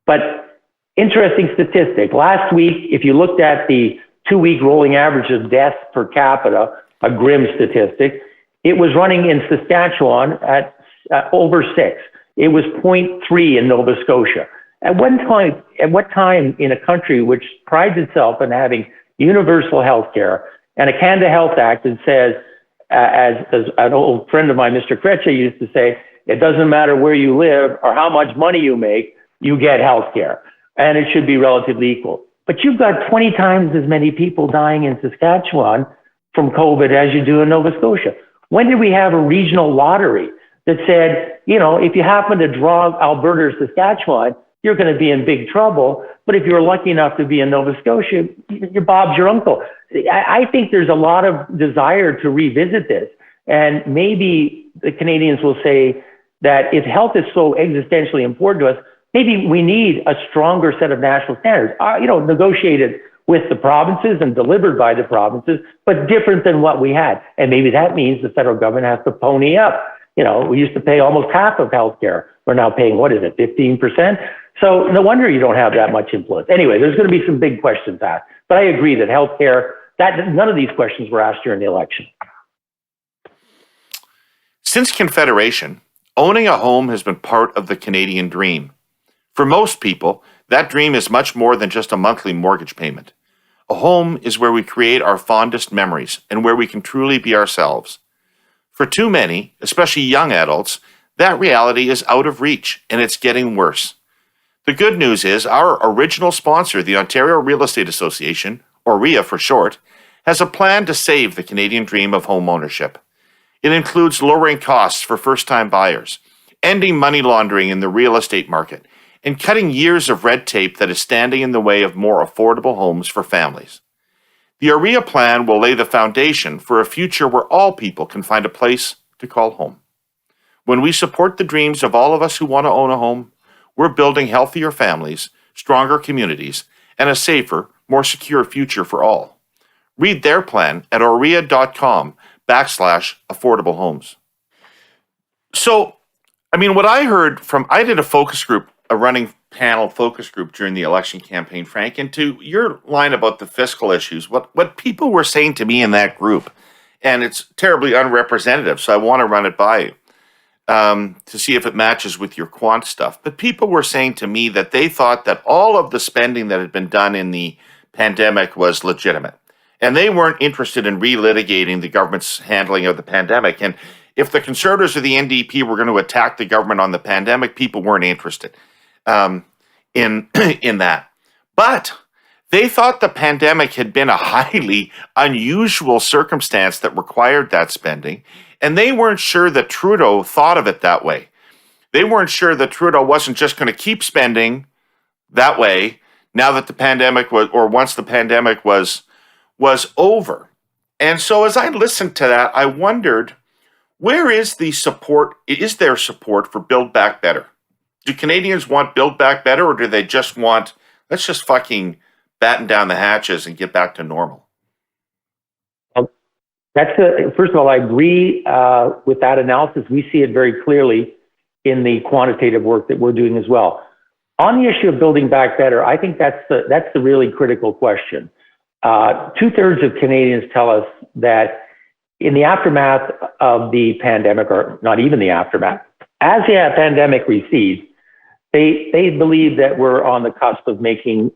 But interesting statistic. Last week, if you looked at the 2-week rolling average of deaths per capita, a grim statistic, it was running in Saskatchewan at over 6. It was 0.3 in Nova Scotia. At what time in a country which prides itself on having universal health care and a Canada Health Act that says, as an old friend of mine, Mr. Kretschmer, used to say, it doesn't matter where you live or how much money you make, you get health care. And it should be relatively equal. But you've got 20 times as many people dying in Saskatchewan from COVID as you do in Nova Scotia. When did we have a regional lottery that said, you know, if you happen to draw Alberta or Saskatchewan, you're going to be in big trouble. But if you're lucky enough to be in Nova Scotia, your Bob's your uncle. I think there's a lot of desire to revisit this. And maybe the Canadians will say that if health is so existentially important to us, maybe we need a stronger set of national standards, negotiated with the provinces and delivered by the provinces, but different than what we had. And maybe that means the federal government has to pony up. You know, we used to pay almost half of healthcare. We're now paying, 15%? So no wonder you don't have that much influence. Anyway, there's going to be some big questions asked. But I agree that healthcare, none of these questions were asked during the election. Since Confederation, owning a home has been part of the Canadian dream. For most people, that dream is much more than just a monthly mortgage payment. A home is where we create our fondest memories and where we can truly be ourselves. For too many, especially young adults, that reality is out of reach and it's getting worse. The good news is our original sponsor, the Ontario Real Estate Association, or REA for short, has a plan to save the Canadian dream of home ownership. It includes lowering costs for first-time buyers, ending money laundering in the real estate market, and cutting years of red tape that is standing in the way of more affordable homes for families. The OREA plan will lay the foundation for a future where all people can find a place to call home. When we support the dreams of all of us who want to own a home, we're building healthier families, stronger communities, and a safer, more secure future for all. Read their plan at orea.com/affordable homes. So, what I heard I did a running panel focus group during the election campaign, Frank, and to your line about the fiscal issues, what people were saying to me in that group, and it's terribly unrepresentative, so I want to run it by you to see if it matches with your quant stuff. But people were saying to me that they thought that all of the spending that had been done in the pandemic was legitimate, and they weren't interested in relitigating the government's handling of the pandemic. And if the Conservatives or the NDP were going to attack the government on the pandemic, people weren't interested in that. But they thought the pandemic had been a highly unusual circumstance that required that spending, and they weren't sure that Trudeau thought of it that way. They weren't sure that Trudeau wasn't just going to keep spending that way now that the pandemic was, or once the pandemic was over. And so as I listened to that, I wondered, where is the support? Is there support for Build Back Better? Do Canadians want Build Back Better, or do they just want, let's just fucking batten down the hatches and get back to normal? First of all, I agree with that analysis. We see it very clearly in the quantitative work that we're doing as well. On the issue of Building Back Better, I think that's the really critical question. 2/3 of Canadians tell us that in the aftermath of the pandemic, or not even the aftermath, as the pandemic recedes, they believe that we're on the cusp of making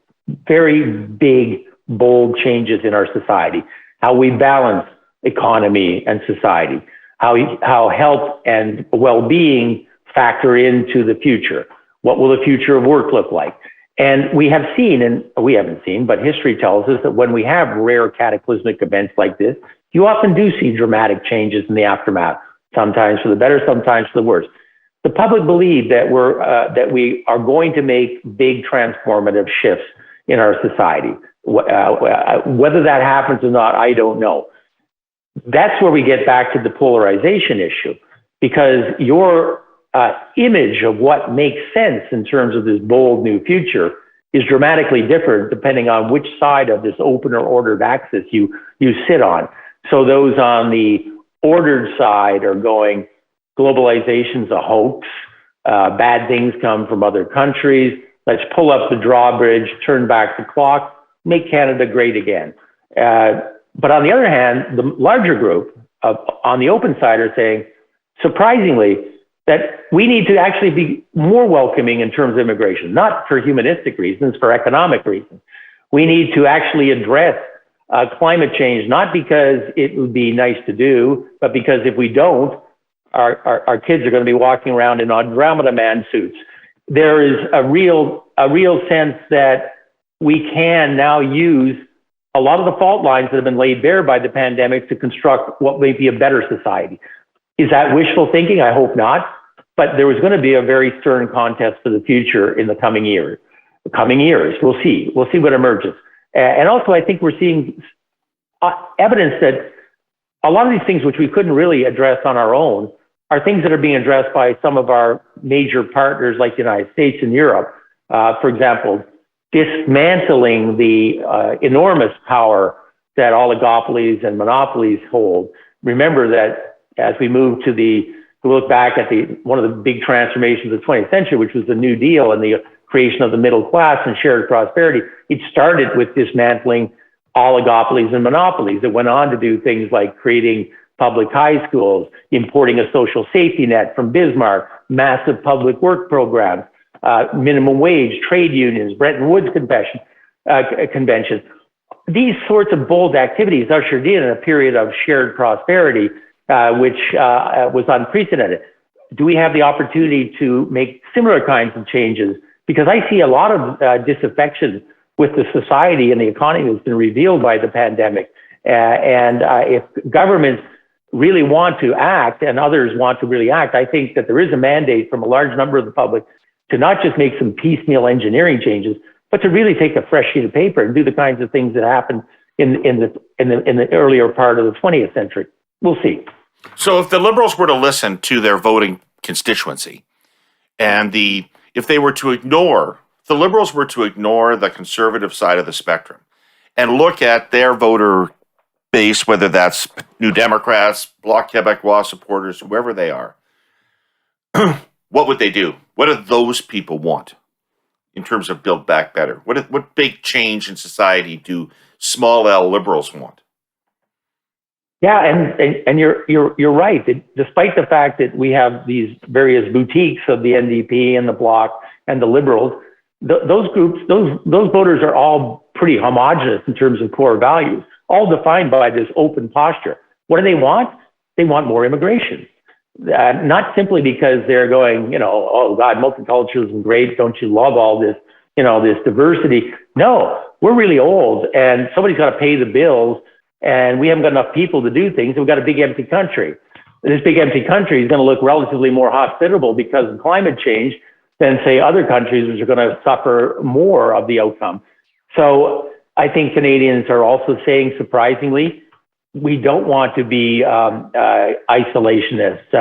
very big, bold changes in our society, how we balance economy and society, how health and well-being factor into the future. What will the future of work look like? And we have seen, and we haven't seen, but history tells us that when we have rare cataclysmic events like this, you often do see dramatic changes in the aftermath, sometimes for the better, sometimes for the worse. The public believe that we are going to make big transformative shifts in our society. Whether that happens or not, I don't know. That's where we get back to the polarization issue, because your image of what makes sense in terms of this bold new future is dramatically different depending on which side of this open or ordered axis you sit on. So those on the ordered side are going, globalization's a hoax, bad things come from other countries, let's pull up the drawbridge, turn back the clock, make Canada great again. But on the other hand, the larger group on the open side are saying, surprisingly, that we need to actually be more welcoming in terms of immigration, not for humanistic reasons, for economic reasons. We need to actually address climate change, not because it would be nice to do, but because if we don't, our kids are going to be walking around in Andromeda Man suits. There is a real sense that we can now use a lot of the fault lines that have been laid bare by the pandemic to construct what may be a better society. Is that wishful thinking? I hope not. But there was going to be a very stern contest for the future in the coming years. We'll see. We'll see what emerges. And also, I think we're seeing evidence that a lot of these things which we couldn't really address on our own are things that are being addressed by some of our major partners like the United States and Europe. For example, dismantling the enormous power that oligopolies and monopolies hold. Remember that as we move to look back at one of the big transformations of the 20th century, which was the New Deal and the creation of the middle class and shared prosperity, it started with dismantling oligopolies and monopolies. It went on to do things like creating public high schools, importing a social safety net from Bismarck, massive public work programs, minimum wage, trade unions, Bretton Woods convention. These sorts of bold activities ushered in a period of shared prosperity, which was unprecedented. Do we have the opportunity to make similar kinds of changes? Because I see a lot of disaffection with the society and the economy that's been revealed by the pandemic. And if governments really want to act and others want to really act, I think that there is a mandate from a large number of the public to not just make some piecemeal engineering changes, but to really take a fresh sheet of paper and do the kinds of things that happened in the earlier part of the 20th century. We'll see. So if the Liberals were to listen to their voting constituency, and if they were to ignore, the Liberals were to ignore the conservative side of the spectrum and look at their voter base, whether that's New Democrats, Bloc Québécois supporters, whoever they are, what would they do? What do those people want in terms of Build Back Better? What big change in society do small L Liberals want? Yeah, and you're right. Despite the fact that we have these various boutiques of the NDP and the Bloc and the Liberals, those groups, those voters are all pretty homogenous in terms of core values, all defined by this open posture. What do they want? They want more immigration. Not simply because they're going, oh God, multiculturalism, great. Don't you love all this, this diversity? No, we're really old and somebody's got to pay the bills. And we haven't got enough people to do things. We've got a big empty country. This big empty country is going to look relatively more hospitable because of climate change than, say, other countries which are going to suffer more of the outcome. So I think Canadians are also saying, surprisingly, we don't want to be isolationists.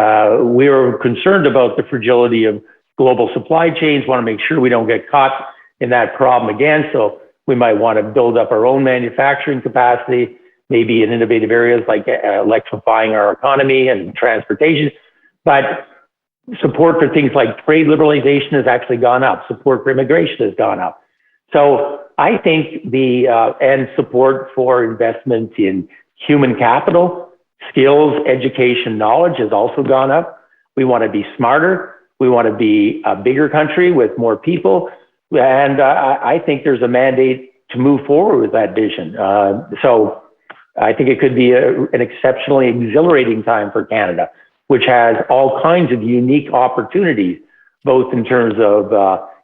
We're concerned about the fragility of global supply chains, want to make sure we don't get caught in that problem again. So we might want to build up our own manufacturing capacity, maybe in innovative areas like electrifying our economy and transportation. But support for things like trade liberalization has actually gone up. Support for immigration has gone up. So I think and support for investment in human capital, skills, education, knowledge has also gone up. We want to be smarter. We want to be a bigger country with more people. And I think there's a mandate to move forward with that vision. So I think it could be an exceptionally exhilarating time for Canada, which has all kinds of unique opportunities, both in terms of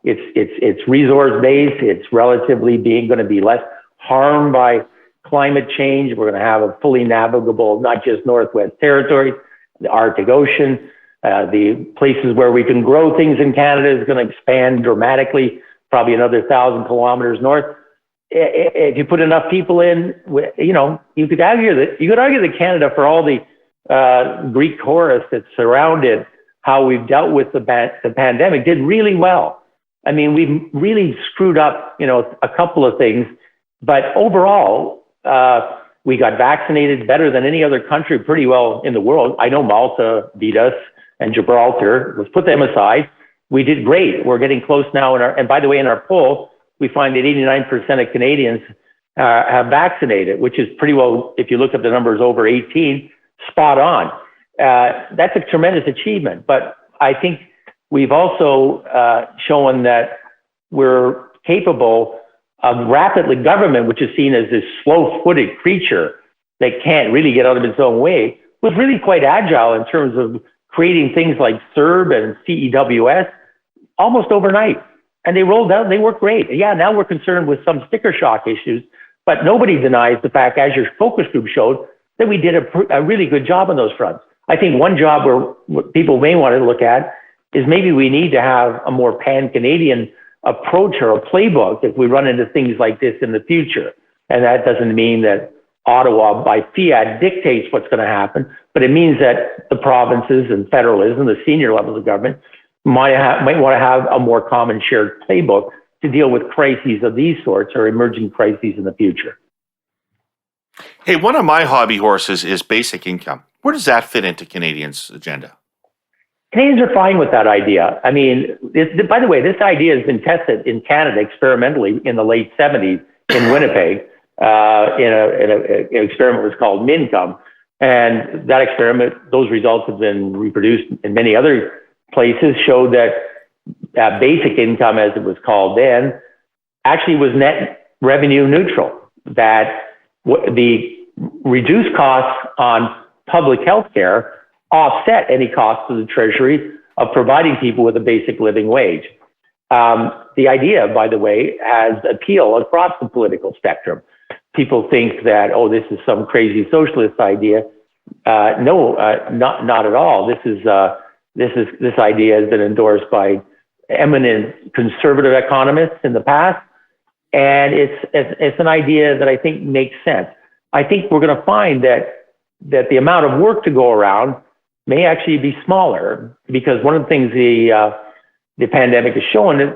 its resource base. It's relatively going to be less harmed by climate change. We're going to have a fully navigable, not just Northwest Territories, the Arctic Ocean. The places where we can grow things in Canada is going to expand dramatically, probably another 1,000 kilometers north. If you put enough people in, you could argue that Canada, for all the Greek chorus that surrounded how we've dealt with the pandemic, did really well. I mean, we've really screwed up, a couple of things, but overall, we got vaccinated better than any other country pretty well in the world. I know Malta beat us and Gibraltar. Let's put them aside. We did great. We're getting close now. And by the way, in our poll, we find that 89% of Canadians have vaccinated, which is pretty well, if you look at the numbers over 18, spot on. That's a tremendous achievement. But I think we've also shown that we're capable of rapidly government, which is seen as this slow-footed creature that can't really get out of its own way, was really quite agile in terms of creating things like CERB and CEWS almost overnight. And they rolled out, they worked great. Yeah, now we're concerned with some sticker shock issues, but nobody denies the fact, as your focus group showed, that we did a really good job on those fronts. I think one job where people may want to look at is maybe we need to have a more pan-Canadian approach or a playbook if we run into things like this in the future. And that doesn't mean that Ottawa by fiat dictates what's going to happen, but it means that the provinces and federalism, the senior levels of government, might want to have a more common shared playbook to deal with crises of these sorts or emerging crises in the future. Hey, one of my hobby horses is basic income. Where does that fit into Canadians' agenda? Canadians are fine with that idea. I mean, by the way, this idea has been tested in Canada experimentally in the late 70s in Winnipeg. An experiment was called Mincome. And that experiment, those results have been reproduced in many other places, showed that basic income, as it was called then, actually was net revenue neutral. That the reduced costs on public health care offset any costs to the Treasury of providing people with a basic living wage. The idea, by the way, has appeal across the political spectrum. People think that, oh, this is some crazy socialist idea. No, not at all. This idea has been endorsed by eminent conservative economists in the past, and it's an idea that I think makes sense. I think we're going to find that the amount of work to go around may actually be smaller, because one of the things the pandemic has shown is,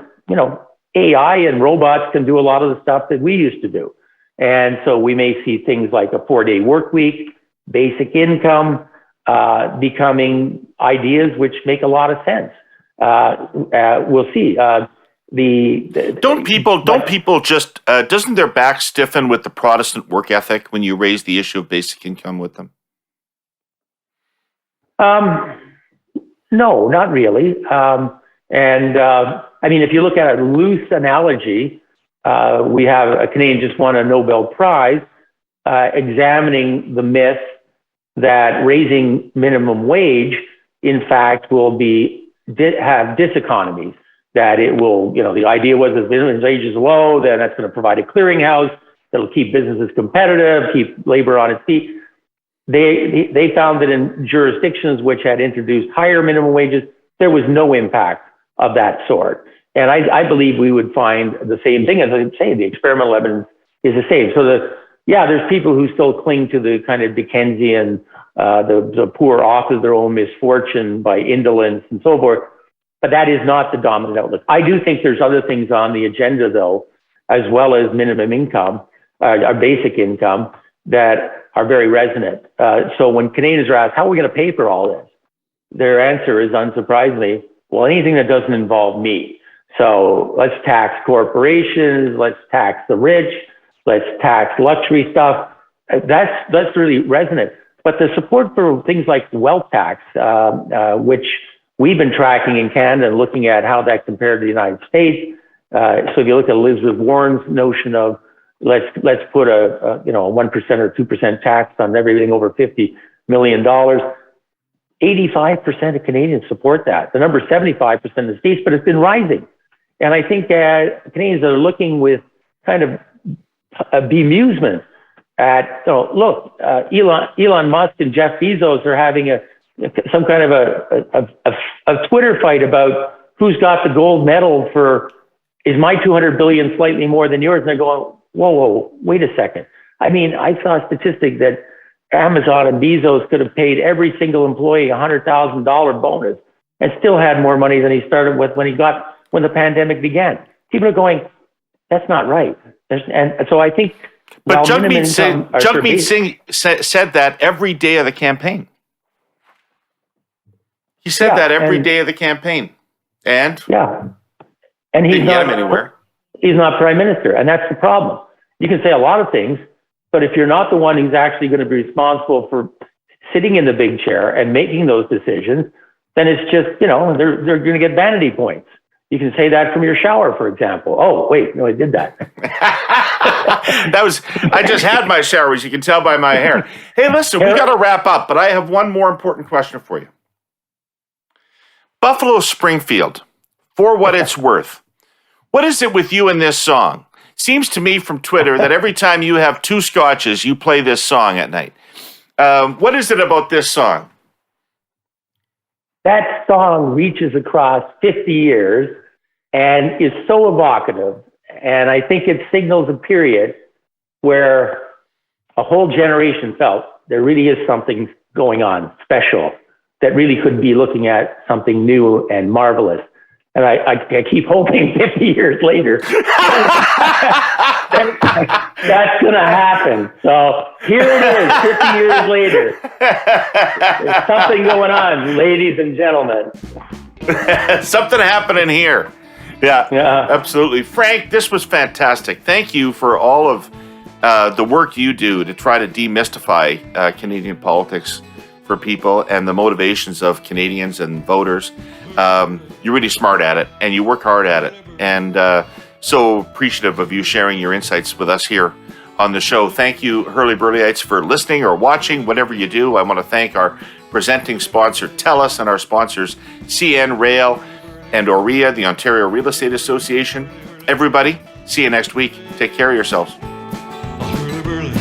AI and robots can do a lot of the stuff that we used to do. And so we may see things like a 4-day work week, basic income, becoming ideas which make a lot of sense. We'll see. Don't people just, doesn't their back stiffen with the Protestant work ethic when you raise the issue of basic income with them? No, not really. I mean, if you look at a loose analogy, we have a Canadian just won a Nobel Prize examining the myth that raising minimum wage, in fact, will have diseconomies. That it will, the idea was if minimum wage is low, then that's going to provide a clearinghouse that'll keep businesses competitive, keep labor on its feet. They found that in jurisdictions which had introduced higher minimum wages, there was no impact of that sort. And I believe we would find the same thing. As I say, the experimental evidence is the same. So there's people who still cling to the kind of Dickensian, the poor author their own misfortune by indolence and so forth. But that is not the dominant outlook. I do think there's other things on the agenda, though, as well as minimum income, or basic income, that are very resonant. So when Canadians are asked, how are we going to pay for all this? Their answer is, unsurprisingly, well, anything that doesn't involve me. So let's tax corporations, let's tax the rich, let's tax luxury stuff. That's really resonant. But the support for things like the wealth tax, which we've been tracking in Canada and looking at how that compared to the United States. So if you look at Elizabeth Warren's notion of let's put a 1% or 2% tax on everything over $50 million, 85% of Canadians support that. The number is 75% in the States, but it's been rising. And I think Canadians are looking with kind of bemusement at, look, Elon Musk and Jeff Bezos are having some kind of a Twitter fight about who's got the gold medal for, is my 200 billion slightly more than yours? And they're going, whoa, wait a second. I mean, I saw a statistic that Amazon and Bezos could have paid every single employee a $100,000 bonus and still had more money than he started with when the pandemic began. People are going, that's not right. And so I think, but Jagmeet Singh said that every day of the campaign. He said that every day of the campaign. And? Yeah. And he's didn't get him anywhere. He's not prime minister. And that's the problem. You can say a lot of things, but if you're not the one who's actually going to be responsible for sitting in the big chair and making those decisions, then it's just, they're going to get vanity points. You can say that from your shower, for example. Oh, wait, no, I did that. I just had my shower, as you can tell by my hair. Hey, listen, we got to wrap up, but I have one more important question for you. Buffalo Springfield, for what it's worth. What is it with you in this song? Seems to me from Twitter that every time you have two scotches, you play this song at night. What is it about this song? That song reaches across 50 years and is so evocative. And I think it signals a period where a whole generation felt there really is something going on special that really could be looking at something new and marvelous. And I keep hoping 50 years later that's going to happen. So here it is, 50 years later. There's something going on, ladies and gentlemen. Something happening here. Yeah, absolutely. Frank, this was fantastic. Thank you for all of the work you do to try to demystify Canadian politics for people and the motivations of Canadians and voters. You're really smart at it, and you work hard at it. And so appreciative of you sharing your insights with us here on the show. Thank you, Herle Burlyites, for listening or watching, whatever you do. I want to thank our presenting sponsor, TELUS, and our sponsors, CN Rail and OREA, the Ontario Real Estate Association. Everybody, see you next week. Take care of yourselves. Herle Burly.